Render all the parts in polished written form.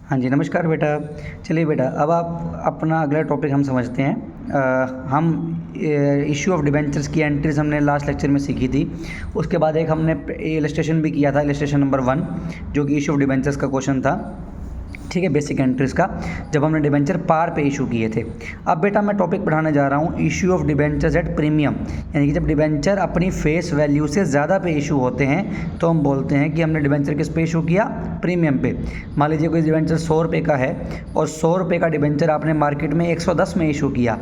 हाँ जी, नमस्कार बेटा। चलिए बेटा, अब आप अपना अगला टॉपिक हम समझते हैं। हम इश्यू ऑफ डिबेंचर्स की एंट्रीज हमने लास्ट लेक्चर में सीखी थी। उसके बाद एक हमने इलस्ट्रेशन भी किया था, इलस्ट्रेशन नंबर 1, जो कि इश्यू ऑफ डिबेंचर्स का क्वेश्चन था, ठीक है, बेसिक एंट्रीज का, जब हमने डिबेंचर पार पे इशू किए थे। अब बेटा मैं टॉपिक पढ़ाने जा रहा हूँ issue of debentures at premium, यानी कि जब डिबेंचर अपनी फेस वैल्यू से ज़्यादा पे इशू होते हैं तो हम बोलते हैं कि हमने डिबेंचर किस पे इशू किया, प्रीमियम पे। मान लीजिए कोई डिबेंचर 100 रुपये का है और 100 रुपये का डिबेंचर आपने मार्केट में 110 में इशू किया।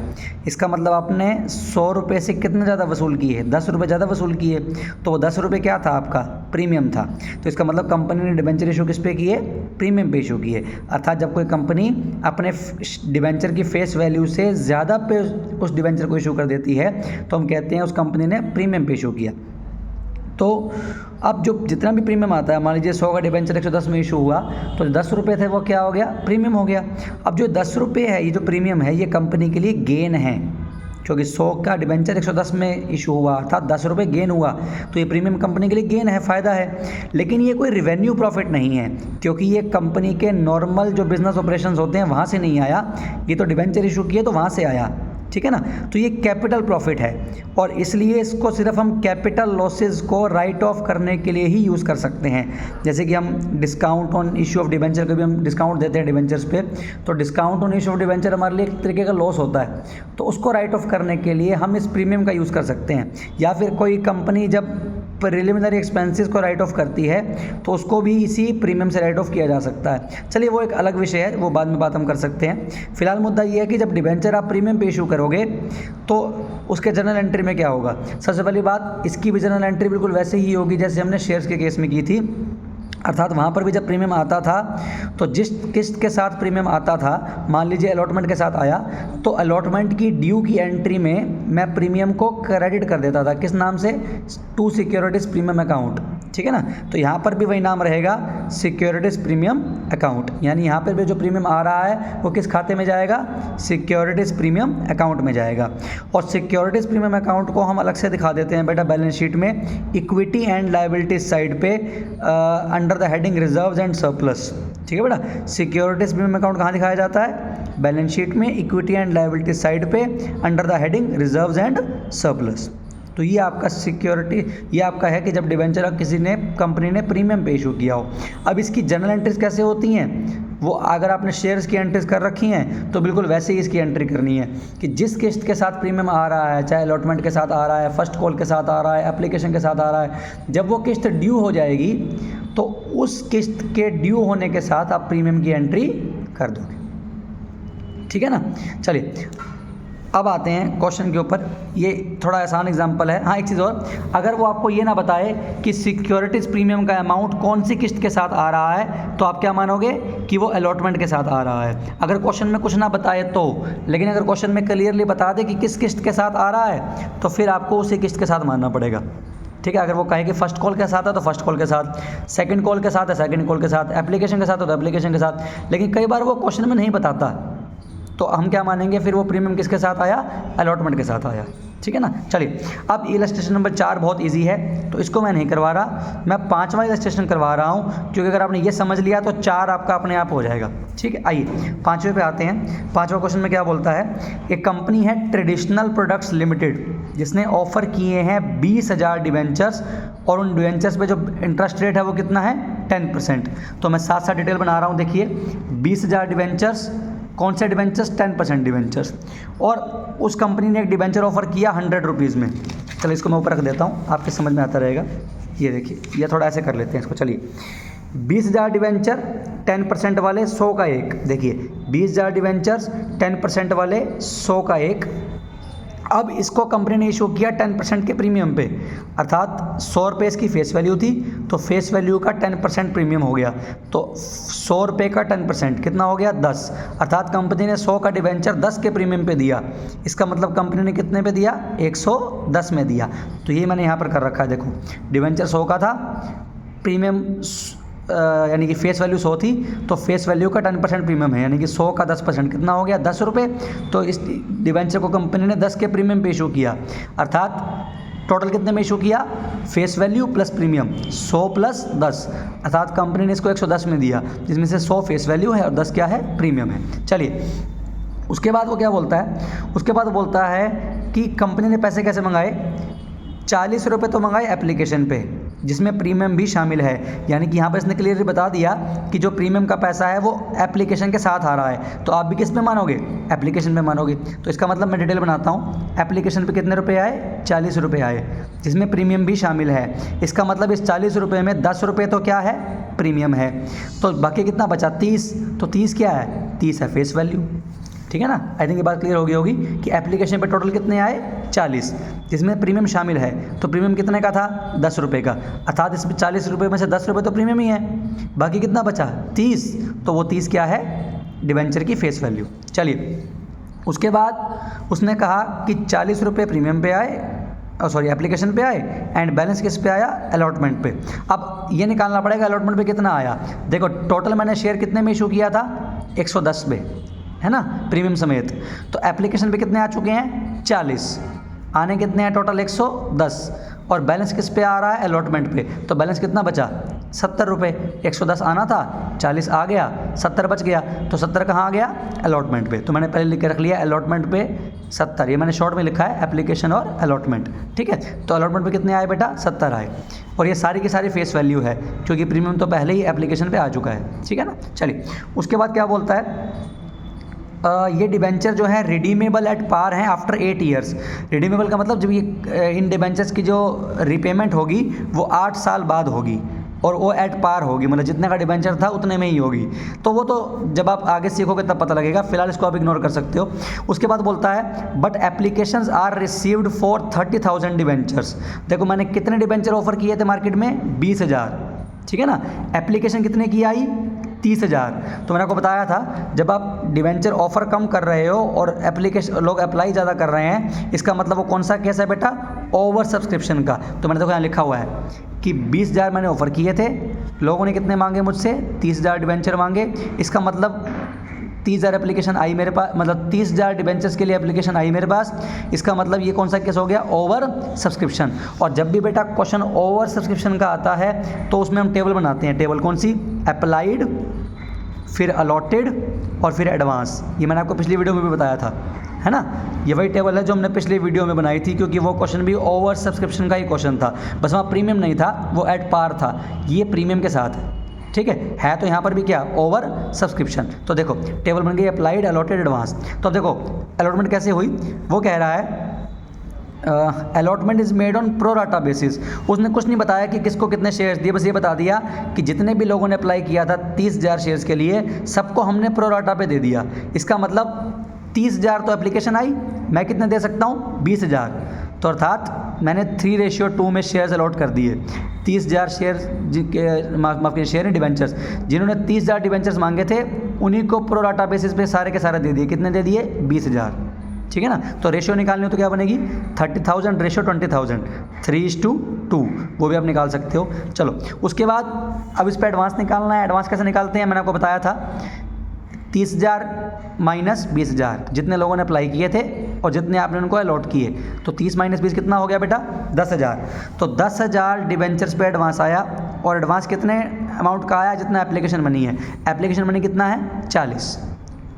इसका मतलब आपने 100 रुपये से कितना ज़्यादा वसूल किए, 10 रुपये ज़्यादा वसूल किए। तो वो 10 रुपये क्या था आपका, प्रीमियम था। तो इसका मतलब कंपनी ने डिबेंचर इशू किस पे किए, प्रीमियम पे इशू किए। अर्थात जब कोई कंपनी अपने डिबेंचर की फेस वैल्यू से ज़्यादा पे उस डिबेंचर को इशू कर देती है तो हम कहते हैं उस कंपनी ने प्रीमियम पे इशू किया। तो अब जो जितना भी प्रीमियम आता है, मान लीजिए 100 का डिबेंचर 110 में इशू हुआ तो जो 10 रुपये थे वो क्या हो गया, प्रीमियम हो गया। अब जो 10 रुपये है, ये जो प्रीमियम है, ये कंपनी के लिए गेन है, क्योंकि 100 का डिबेंचर 110 में इशू हुआ अर्थात 10 रुपये गेन हुआ, तो ये प्रीमियम कंपनी के लिए गेन है, फ़ायदा है। लेकिन ये कोई रिवेन्यू प्रॉफिट नहीं है, क्योंकि ये कंपनी के नॉर्मल जो बिज़नेस ऑपरेशंस होते हैं वहाँ से नहीं आया, ये तो डिबेंचर इशू किए तो वहाँ से आया, ठीक है ना। तो ये कैपिटल प्रॉफिट है और इसलिए इसको सिर्फ हम कैपिटल लॉसेस को राइट ऑफ करने के लिए ही यूज़ कर सकते हैं। जैसे कि हम discount on issue of debenture, कभी हम डिस्काउंट देते हैं डिबेंचर्स पे, तो discount on issue of debenture हमारे लिए एक तरीके का लॉस होता है, तो उसको राइट ऑफ करने के लिए हम इस प्रीमियम का यूज़ कर सकते हैं। या फिर कोई कंपनी जब प्रिलिमिनरी एक्सपेंसेस को राइट ऑफ करती है तो उसको भी इसी प्रीमियम से राइट ऑफ किया जा सकता है। चलिए वो एक अलग विषय है, वो बाद में बात हम कर सकते हैं। फिलहाल मुद्दा ये है कि जब डिबेंचर आप प्रीमियम पे इशू करोगे तो उसके जनरल एंट्री में क्या होगा। सबसे पहली बात, इसकी भी जनरल एंट्री बिल्कुल वैसे ही होगी जैसे हमने शेयर्स के केस में की थी, अर्थात वहाँ पर भी जब प्रीमियम आता था तो जिस किस्त के साथ प्रीमियम आता था, मान लीजिए अलॉटमेंट के साथ आया, तो अलॉटमेंट की ड्यू की एंट्री में मैं प्रीमियम को क्रेडिट कर देता था, किस नाम से, टू सिक्योरिटीज़ प्रीमियम अकाउंट, ठीक है ना। तो यहाँ पर भी वही नाम रहेगा, सिक्योरिटीज़ प्रीमियम अकाउंट, यानी यहाँ पर भी जो प्रीमियम आ रहा है वो किस खाते में जाएगा, सिक्योरिटीज़ प्रीमियम अकाउंट में जाएगा। और सिक्योरिटीज़ प्रीमियम अकाउंट को हम अलग से दिखा देते हैं बेटा बैलेंस शीट में, इक्विटी एंड लायबिलिटीज साइड पे under the heading reserves and surplus, ठीक है बेटा। सिक्योरिटीज प्रीमियम अकाउंट कहाँ दिखाया जाता है, बैलेंस शीट में, इक्विटी एंड लायबिलिटीज साइड पे under the heading reserves and surplus. तो ये आपका सिक्योरिटी, ये आपका है कि जब डिबेंचर किसी ने कंपनी ने प्रीमियम पे इशू किया हो। अब इसकी जनरल एंट्रीज कैसे होती हैं, वो अगर आपने शेयर्स की एंट्रीज कर रखी हैं तो बिल्कुल वैसे ही इसकी एंट्री करनी है कि जिस किस्त के साथ प्रीमियम आ रहा है, चाहे अलॉटमेंट के साथ आ रहा है, फर्स्ट कॉल के साथ आ रहा है, एप्लीकेशन के साथ आ रहा है, जब वो किस्त ड्यू हो जाएगी तो उस किस्त के ड्यू होने के साथ आप प्रीमियम की एंट्री कर दोगे, ठीक है ना। चलिए अब आते हैं क्वेश्चन के ऊपर। ये थोड़ा आसान एग्जांपल है। हाँ, एक चीज़ और, अगर वो आपको ये ना बताए कि सिक्योरिटीज़ प्रीमियम का अमाउंट कौन सी किस्त के साथ आ रहा है तो आप क्या मानोगे कि वो अलॉटमेंट के साथ आ रहा है। अगर क्वेश्चन में कुछ ना बताए तो, लेकिन अगर क्वेश्चन में क्लियरली बता दे कि किस किस्त के साथ आ रहा है तो फिर आपको उसी किस्त के साथ मानना पड़ेगा, ठीक है। अगर वो कहे कि फर्स्ट कॉल के साथ है तो फर्स्ट कॉल के साथ, सेकंड कॉल के साथ है सेकंड कॉल के साथ, एप्लीकेशन के साथ है तो एप्लीकेशन के साथ, लेकिन कई बार वो क्वेश्चन में नहीं बताता तो हम क्या मानेंगे, फिर वो प्रीमियम किसके साथ आया, अलॉटमेंट के साथ आया, ठीक है ना। चलिए अब इलस्ट्रेशन नंबर 4 बहुत इजी है तो इसको मैं नहीं करवा रहा, मैं 5वां इलस्ट्रेशन करवा रहा हूँ, क्योंकि अगर आपने ये समझ लिया तो 4 आपका अपने आप हो जाएगा, ठीक है। आइए 5वें पे आते हैं। 5वां क्वेश्चन में क्या बोलता है, एक कंपनी है ट्रेडिशनल प्रोडक्ट्स लिमिटेड, जिसने ऑफर किए हैं 20,000 डिवेंचर्स और उन डिवेंचर्स पे जो इंटरेस्ट रेट है वो कितना है, 10%। तो मैं साथ साथ डिटेल बना रहा हूँ, देखिए 20,000 डिवेंचर्स, कौन से डिवेंचर्स, 10% डिवेंचर्स, और उस कंपनी ने एक डिवेंचर ऑफर किया 100 रुपीज़ में। चलो इसको मैं ऊपर रख देता हूँ, आपके समझ में आता रहेगा। ये देखिए, ये थोड़ा ऐसे कर लेते हैं इसको। चलिए 20,000 डिवेंचर 10% वाले 100 का एक, देखिए 20,000 डिवेंचर्स 10% वाले 100 का एक। अब इसको कंपनी ने इशू किया 10% के प्रीमियम पे, अर्थात 100 रुपये इसकी फेस वैल्यू थी तो फेस वैल्यू का 10% प्रीमियम हो गया, तो 100 रुपये का 10% कितना हो गया, 10, अर्थात कंपनी ने 100 का डिवेंचर 10 के प्रीमियम पे दिया। इसका मतलब कंपनी ने कितने पे दिया, 110 में दिया। तो ये मैंने यहाँ पर कर रखा है, देखो डिवेंचर 100 का था, प्रीमियम यानी कि फेस वैल्यू 100 थी तो फेस वैल्यू का 10% प्रीमियम है, यानी कि 100 का 10% कितना हो गया, 10 रुपये। तो इस डिवेंचर को कंपनी ने 10 के प्रीमियम पे इशू किया, अर्थात टोटल कितने में इशू किया, face value plus premium 100 plus 10, अर्थात कंपनी ने इसको 110 में दिया, जिसमें से 100 फेस वैल्यू है और 10 क्या है, प्रीमियम है। चलिए उसके बाद वो क्या बोलता है, उसके बाद बोलता है कि कंपनी ने पैसे कैसे मंगाए, 40 रुपये तो मंगाए एप्लीकेशन पे, जिसमें प्रीमियम भी शामिल है। यानी कि यहाँ पर इसने क्लियरली बता दिया कि जो प्रीमियम का पैसा है वो एप्लीकेशन के साथ आ रहा है, तो आप भी किस पे मानोगे, एप्लीकेशन पे मानोगे। तो इसका मतलब मैं डिटेल बनाता हूँ, एप्लीकेशन पे कितने रुपए आए, 40 रुपये आए, जिसमें प्रीमियम भी शामिल है। इसका मतलब इस 40 रुपये में 10 रुपये तो क्या है, प्रीमियम है, तो बाकी कितना बचा, 30। तो 30 क्या है, 30 है फेस वैल्यू। ठीक है ना, आई थिंक ये बात क्लियर हो गई होगी कि एप्लीकेशन पे टोटल कितने आए, 40, जिसमें प्रीमियम शामिल है। तो प्रीमियम कितने का था, 10 रुपये का, अर्थात इसमें 40 रुपये में से 10 रुपये तो प्रीमियम ही है, बाकी कितना बचा, 30। तो वो 30 क्या है, डिबेंचर की फेस वैल्यू। चलिए उसके बाद उसने कहा कि 40 रुपये प्रीमियम पे आए, सॉरी एप्लीकेशन पे आए, एंड बैलेंस किस पे आया, अलॉटमेंट पे। अब ये निकालना पड़ेगा अलॉटमेंट पे कितना आया। देखो टोटल मैंने शेयर कितने में इशू किया था, 110 पे, है ना, प्रीमियम समेत। तो एप्लीकेशन पे कितने आ चुके हैं, 40, आने कितने हैं टोटल, 110, और बैलेंस किस पे आ रहा है, अलॉटमेंट पे। तो बैलेंस कितना बचा, 70 रुपये, 110 आना था, 40 आ गया, 70 बच गया। तो 70 कहाँ आ गया, अलॉटमेंट पे। तो मैंने पहले लिख के रख लिया अलॉटमेंट पे 70, ये मैंने शॉर्ट में लिखा है, एप्लीकेशन और अलॉटमेंट। ठीक है, तो अलॉटमेंट पे कितने आए बेटा, 70 आए, और ये सारी की सारी फेस वैल्यू है, क्योंकि प्रीमियम तो पहले ही एप्लीकेशन पे आ चुका है। ठीक है ना, चलिए उसके बाद क्या बोलता है, ये डिबेंचर जो है रिडीमेबल एट पार हैं आफ्टर 8 ईयर्स। रिडीमेबल का मतलब जब ये इन डिबेंचर्स की जो रिपेमेंट होगी वो 8 साल बाद होगी, और वो एट पार होगी, मतलब जितने का डिबेंचर था उतने में ही होगी। तो वो तो जब आप आगे सीखोगे तब पता लगेगा, फिलहाल इसको आप इग्नोर कर सकते हो। उसके बाद बोलता है but applications are received for 30,000 debentures. देखो मैंने कितने डिबेंचर ऑफर किए थे मार्केट में, 20,000। ठीक है ना, एप्लीकेशन कितने की आई, 30,000। तो मैंने आपको बताया था जब आप डिवेंचर ऑफर कम कर रहे हो और एप्लीकेशन लोग अप्लाई ज़्यादा कर रहे हैं, इसका मतलब वो कौन सा केस है बेटा, ओवर सब्सक्रिप्शन का। तो मैंने देखो यहाँ लिखा हुआ है कि 20,000 मैंने ऑफ़र किए थे, लोगों ने कितने मांगे मुझसे, 30,000 डिवेंचर मांगे। इसका मतलब 30,000 एप्लीकेशन आई मेरे पास, मतलब 30,000 डिवेंचर्स के लिए एप्लीकेशन आई मेरे पास। इसका मतलब ये कौन सा केस हो गया, ओवर सब्सक्रिप्शन। और जब भी बेटा क्वेश्चन ओवर सब्सक्रिप्शन का आता है तो उसमें हम टेबल बनाते हैं। टेबल कौन सी, अप्लाइड, फिर अलॉटेड और फिर एडवांस। ये मैंने आपको पिछली वीडियो में भी बताया था, है ना। ये वही टेबल है जो हमने पिछली वीडियो में बनाई थी, क्योंकि वो क्वेश्चन भी ओवर सब्सक्रिप्शन का ही क्वेश्चन था, बस वहाँ प्रीमियम नहीं था, वो एट पार था, ये प्रीमियम के साथ है। ठीक है तो यहाँ पर भी क्या, ओवर सब्सक्रिप्शन। तो देखो टेबल बन गई अप्लाइड, अलॉटेड, एडवांस। तो अब देखो अलॉटमेंट कैसे हुई, वो कह रहा है allotment is made on pro rata basis. उसने कुछ नहीं बताया कि किसको कितने शेयर्स दिए, बस ये बता दिया कि जितने भी लोगों ने अप्लाई किया था 30,000 शेयर्स के लिए, सबको हमने प्रो राटा पे दे दिया। इसका मतलब 30,000 तो एप्लीकेशन आई, मैं कितने दे सकता हूँ, 20,000। तो अर्थात मैंने 3:2 में शेयर्स अलॉट कर दिए। 30,000 शेयर माफ कीजिए शेयर इन डिवेंचर्स, जिन्होंने 30,000 डिवेंचर्स मांगे थे उन्हीं को प्रो राटा बेसिस पे सारे के सारे दे दिए। कितने दे दिए, 20,000। ठीक है ना, तो रेशियो निकालनी हो तो क्या बनेगी, 30,000 रेशियो 20,000, 3:2, वो भी आप निकाल सकते हो। चलो उसके बाद अब इस पर एडवांस निकालना है। एडवांस कैसे निकालते हैं, मैंने आपको बताया था 30,000 माइनस 20,000, जितने लोगों ने अप्लाई किए थे और जितने आपने उनको अलॉट किए, तो 30 माइनस 20 कितना हो गया बेटा, 10,000। तो 10,000 डिवेंचर्स पे एडवांस आया, और एडवांस कितने अमाउंट का आया, जितना एप्लीकेशन मनी है। एप्लीकेशन मनी कितना है, 40।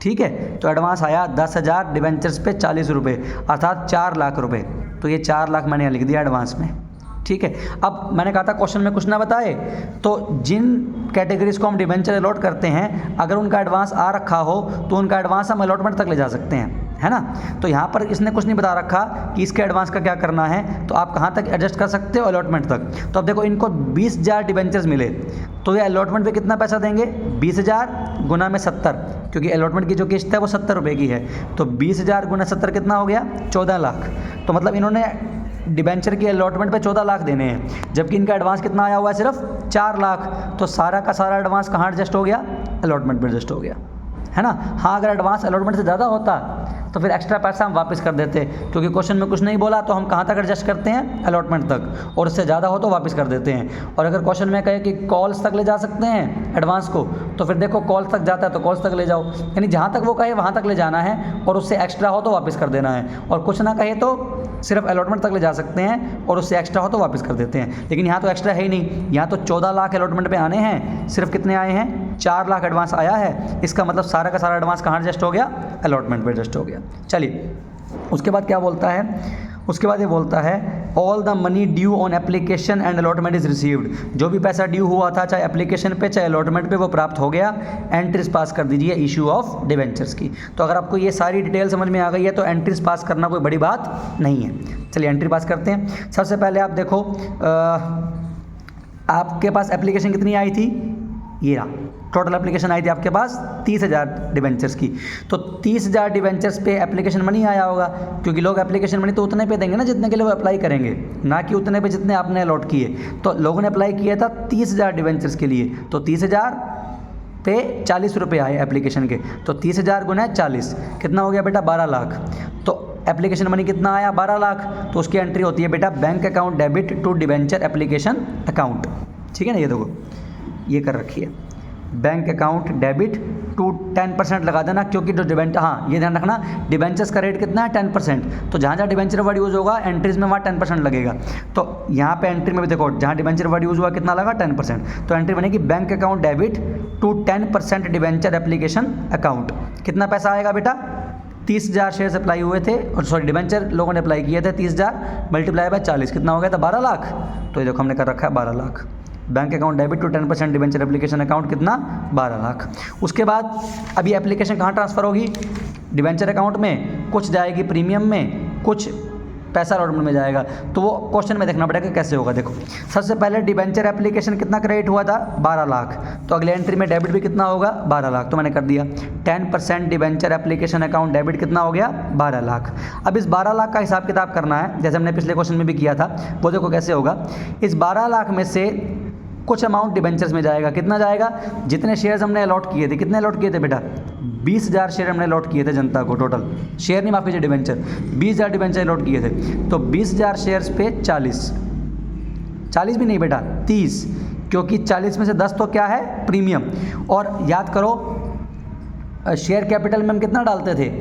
ठीक है, तो एडवांस आया 10,000 डिवेंचर्स पे 40 रुपये, अर्थात 4 लाख रुपए। तो ये 4 लाख मैंने लिख दिया एडवांस में। ठीक है, अब मैंने कहा था क्वेश्चन में कुछ ना बताए, तो जिन कैटेगरीज को हम डिवेंचर अलॉट करते हैं, अगर उनका एडवांस आ रखा हो तो उनका एडवांस हम अलॉटमेंट तक ले जा सकते हैं, है ना। तो यहाँ पर इसने कुछ नहीं बता रखा कि इसके एडवांस का क्या करना है, तो आप कहाँ तक एडजस्ट कर सकते हो, अलॉटमेंट तक। तो अब देखो इनको 20,000 डिवेंचर्स मिले, तो ये अलॉटमेंट पे कितना पैसा देंगे, 20,000 गुना में 70, क्योंकि अलॉटमेंट की जो किस्त है वो 70 रुपये की है। तो 20,000 गुना 70 कितना हो गया, 14 लाख। तो मतलब इन्होंने डिबेंचर की अलॉटमेंट पे 14 लाख देने हैं, जबकि इनका एडवांस कितना आया हुआ है, सिर्फ 4 लाख। तो सारा का सारा एडवांस कहाँ एडजस्ट हो गया, अलॉटमेंट में एडजस्ट हो गया, है ना। हाँ अगर एडवांस अलॉटमेंट से ज़्यादा होता तो फिर एक्स्ट्रा पैसा हम वापस कर देते, क्योंकि क्वेश्चन में कुछ नहीं बोला तो हम कहाँ तक एडजस्ट करते हैं, अलॉटमेंट तक, और उससे ज़्यादा हो तो वापस कर देते हैं। और अगर क्वेश्चन में कहे कि कॉल्स तक ले जा सकते हैं एडवांस को, तो फिर देखो कॉल्स तक जाता है तो कॉल्स तक ले जाओ, यानी जहाँ तक वो कहे वहाँ तक ले जाना है, और उससे एक्स्ट्रा हो तो वापस कर देना है। और कुछ ना कहे तो सिर्फ अलॉटमेंट तक ले जा सकते हैं और उससे एक्स्ट्रा हो तो वापस कर देते हैं। लेकिन यहाँ तो एक्स्ट्रा है ही नहीं, यहाँ तो 14 लाख अलॉटमेंट पे आने हैं, सिर्फ कितने आए हैं, 4 लाख एडवांस आया है। इसका मतलब सारा का सारा एडवांस कहाँ एडजस्ट हो गया, अलॉटमेंट पे एडजस्ट हो गया। चलिए उसके बाद क्या बोलता है, उसके बाद ये बोलता है all the money due on application and allotment is received. जो भी पैसा ड्यू हुआ था चाहे एप्लीकेशन पे चाहे अलॉटमेंट पे वो प्राप्त हो गया। एंट्रीज पास कर दीजिए इशू ऑफ डिवेंचर्स की। तो अगर आपको ये सारी डिटेल समझ में आ गई है तो एंट्रीज पास करना कोई बड़ी बात नहीं है। चलिए एंट्री पास करते हैं। सबसे पहले आप देखो आपके पास एप्लीकेशन कितनी आई थी, ये रहा, टोटल एप्लीकेशन आई थी आपके पास 30,000 डिवेंचर्स की। तो 30,000 डिवेंचर्स पे एप्लीकेशन मनी आया होगा, क्योंकि लोग एप्लीकेशन मनी तो उतने पे देंगे ना जितने के लिए वो अप्लाई करेंगे, ना कि उतने पे जितने आपने अलॉट किए। तो लोगों ने अप्लाई किया था 30,000 डिवेंचर्स के लिए, तो 30,000 पे 40 रुपये आए एप्लीकेशन के, तो 30,000 गुना 40 कितना हो गया बेटा, 12 लाख। तो एप्लीकेशन मनी कितना आया, 12 लाख। तो उसकी एंट्री होती है बेटा bank account debit to debenture application account. ठीक है ना, ये देखो ये कर रखी है, बैंक अकाउंट डेबिट टू 10% लगा देना, क्योंकि जो डिवेंचर, हाँ ये ध्यान रखना डिवेंचर्स का रेट कितना है 10%। तो जहाँ जहाँ डिवेंचर वर्ड यूज़ होगा एंट्रीज में वहाँ 10% लगेगा। तो यहाँ पे एंट्री में भी देखो जहाँ डिवेंचर वर्ड यूज़ हुआ कितना लगा 10%। तो एंट्री बनेगी bank account debit to 10% debenture application account. कितना पैसा आएगा बेटा, 30,000 शेयर अप्लाई हुए थे, और सॉरी डिवेंचर लोगों ने अप्लाई किए थे 30,000 मल्टीप्लाई बाय 40 कितना हो गया था, 12 लाख। तो ये देखो हमने कर रखा है 12 lakh. Bank account debit to 10% debenture application account कितना, 12 लाख। उसके बाद अभी एप्लीकेशन कहाँ ट्रांसफ़र होगी, डिवेंचर अकाउंट में, कुछ जाएगी प्रीमियम में, कुछ पैसा अलॉटमेंट में जाएगा। तो वो क्वेश्चन में देखना पड़ेगा कैसे होगा। देखो सबसे पहले डिवेंचर एप्लीकेशन कितना क्रेडिट हुआ था, 12 लाख। तो अगले एंट्री में डेबिट भी कितना होगा, 12 लाख। तो मैंने कर दिया 10% डिवेंचर एप्लीकेशन अकाउंट डेबिट कितना हो गया, 12 लाख। अब इस 12 लाख का हिसाब किताब करना है, जैसे हमने पिछले क्वेश्चन में भी किया था। वो देखो कैसे होगा, इस 12 लाख में से कुछ अमाउंट डिवेंचर्स में जाएगा। कितना जाएगा, जितने शेयर्स हमने अलॉट किए थे, कितने अलॉट किए थे बेटा, 20,000 शेयर हमने अलॉट किए थे जनता को, टोटल शेयर नहीं माफ़ कीजिए डिवेंचर, 20,000 डिवेंचर अलॉट किए थे। तो 20,000 शेयर्स पे 40 भी नहीं बेटा 30, क्योंकि 40 में से 10 तो क्या है प्रीमियम। और याद करो शेयर कैपिटल में हम कितना डालते थे,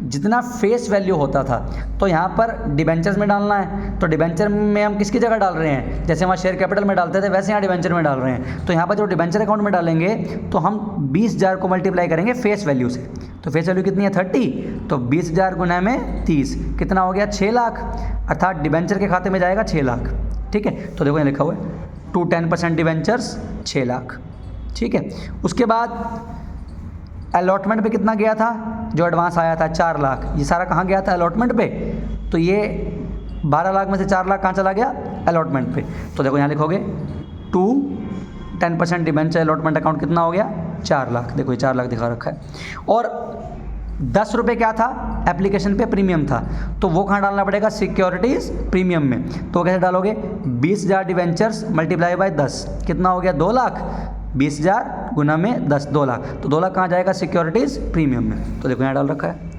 जितना फेस वैल्यू होता था। तो यहाँ पर डिवेंचर्स में डालना है, तो डिवेंचर में हम किसकी जगह डाल रहे हैं, जैसे वहाँ शेयर कैपिटल में डालते थे वैसे यहाँ डिवेंचर में डाल रहे हैं। तो यहाँ पर जो डिवेंचर अकाउंट में डालेंगे तो हम 20,000 को मल्टीप्लाई करेंगे फेस वैल्यू से। तो फेस वैल्यू कितनी है 30, तो 20,000 गुना में 30 कितना हो गया 6 लाख, अर्थात डिवेंचर के खाते में जाएगा 6 लाख। ठीक है, तो देखो यहाँ लिखा हुआ है टू 10% डिवेंचर्स 6 लाख। ठीक है, उसके बाद अलॉटमेंट पे कितना गया था, जो एडवांस आया था 4 लाख, ये सारा कहाँ गया था अलॉटमेंट पे। तो ये 12 लाख में से 4 लाख कहाँ चला गया, अलॉटमेंट पे। तो देखो यहाँ लिखोगे टू 10% डिवेंचर अलॉटमेंट अकाउंट कितना हो गया 4 लाख। देखो ये 4 लाख दिखा रखा है। और 10 रुपये क्या था एप्लीकेशन पे प्रीमियम था, तो वो कहाँ डालना पड़ेगा, सिक्योरिटीज़ प्रीमियम में। तो कैसे डालोगे, 20,000 डिवेंचर्स मल्टीप्लाई बाय 10 कितना हो गया 2 लाख, 20,000 गुना में 10 2 लाख। तो 2 लाख कहाँ जाएगा, सिक्योरिटीज़ प्रीमियम में। तो देखो यहाँ डाल रखा है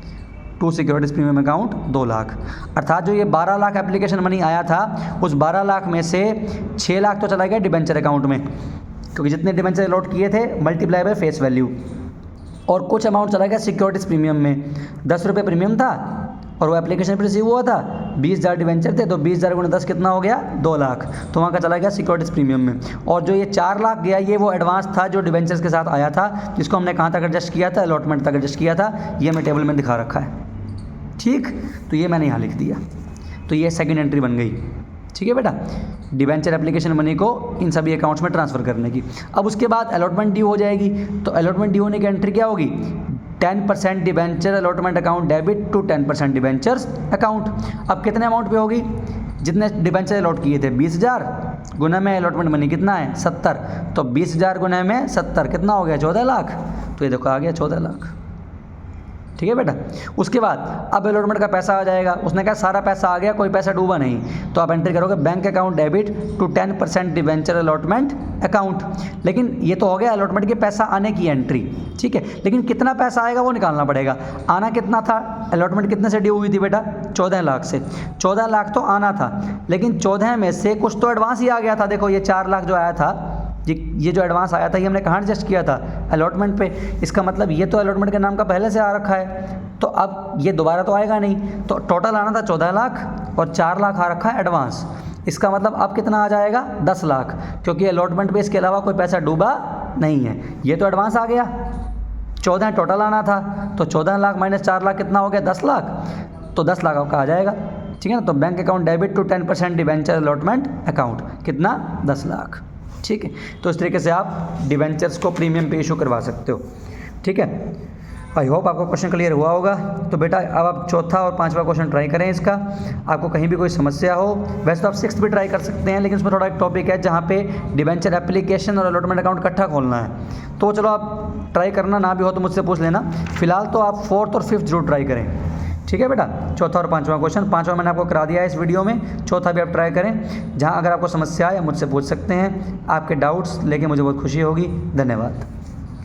to securities premium account 2 lakh. अर्थात जो ये 12 लाख एप्लीकेशन मनी आया था, उस 12 लाख में से 6 लाख तो चला गया डिवेंचर अकाउंट में, क्योंकि जितने डिवेंचर अलॉट किए थे मल्टीप्लाई बाय फेस वैल्यू, और कुछ अमाउंट चला गया सिक्योरिटीज़ प्रीमियम में। 10 रुपये प्रीमियम था और वो एप्लीकेशन पर रिसीव हुआ था, 20,000 डिवेंचर थे, तो 20,000 गुना 10 कितना हो गया 2 लाख। तो वहाँ का चला गया सिक्योरिटीज़ प्रीमियम में। और जो ये 4 लाख गया ये वो एडवांस था जो डिवेंचर्स के साथ आया था, जिसको हमने कहाँ तक एडजस्ट किया था, अलॉटमेंट तक एडजस्ट किया था। ये हमें टेबल में दिखा रखा है। ठीक, तो ये मैंने यहाँ लिख दिया। तो ये सेकेंड एंट्री बन गई। ठीक है बेटा, डिवेंचर एप्लीकेशन मनी को इन सभी अकाउंट्स में ट्रांसफ़र करने की। अब उसके बाद अलॉटमेंट ड्यू हो जाएगी। तो अलॉटमेंट ड्यू होने की एंट्री क्या होगी, 10% debenture allotment account debit to 10% debentures account. अब कितने अमाउंट पे होगी, जितने डिवेंचर अलॉट किए थे 20,000 गुना में अलॉटमेंट मनी कितना है 70। तो 20,000 गुना में 70 कितना हो गया 14 लाख। तो ये देखो आ गया 14 लाख। ठीक है बेटा, उसके बाद अब अलॉटमेंट का पैसा आ जाएगा। उसने कहा सारा पैसा आ गया, कोई पैसा डूबा नहीं। तो आप एंट्री करोगे bank account debit to 10% debenture allotment account. लेकिन ये तो हो गया अलॉटमेंट के पैसा आने की एंट्री। ठीक है, लेकिन कितना पैसा आएगा वो निकालना पड़ेगा। आना कितना था, अलॉटमेंट कितने से ड्यू हुई थी बेटा 14 लाख से। 14 लाख तो आना था, लेकिन 14 में से कुछ तो एडवांस ही आ गया था। देखो ये 4 लाख जो आया था, ये जो एडवांस आया था ये हमने कहाँ एडजस्ट किया था, अलॉटमेंट पे। इसका मतलब ये तो अलॉटमेंट के नाम का पहले से आ रखा है, तो अब ये दोबारा तो आएगा नहीं। तो टोटल आना था 14 लाख, और 4 लाख आ रखा है एडवांस। इसका मतलब अब कितना आ जाएगा 10 लाख, क्योंकि अलॉटमेंट बेस के अलावा कोई पैसा डूबा नहीं है। ये तो एडवांस आ गया, 14 टोटल आना था, तो 14 लाख माइनस 4 लाख कितना हो गया 10 लाख, तो 10 लाख आपका आ जाएगा। ठीक है ना। तो bank account debit to 10% debenture allotment account कितना 10 लाख। ठीक है। तो इस तरीके से आप डिवेंचर्स को प्रीमियम पे इशू करवा सकते हो। ठीक है। आई होप आपका क्वेश्चन क्लियर हुआ होगा। तो बेटा अब आप चौथा और पांचवा क्वेश्चन ट्राई करें इसका। आपको कहीं भी कोई समस्या हो, वैसे तो आप 6th भी ट्राई कर सकते हैं, लेकिन उसमें थोड़ा एक टॉपिक है जहाँ पे डिवेंचर एप्लीकेशन और अलॉटमेंट अकाउंट इकट्ठा खोलना है। तो चलो आप ट्राई करना, ना भी हो तो मुझसे पूछ लेना। फिलहाल तो आप 4th और 5th जरूर ट्राई करें। ठीक है बेटा। चौथा और पांचवा क्वेश्चन, पांचवा मैंने आपको करा दिया है इस वीडियो में, चौथा भी आप ट्राई करें। जहाँ अगर आपको समस्या है मुझसे पूछ सकते हैं। आपके डाउट्स लेके मुझे बहुत खुशी होगी। धन्यवाद।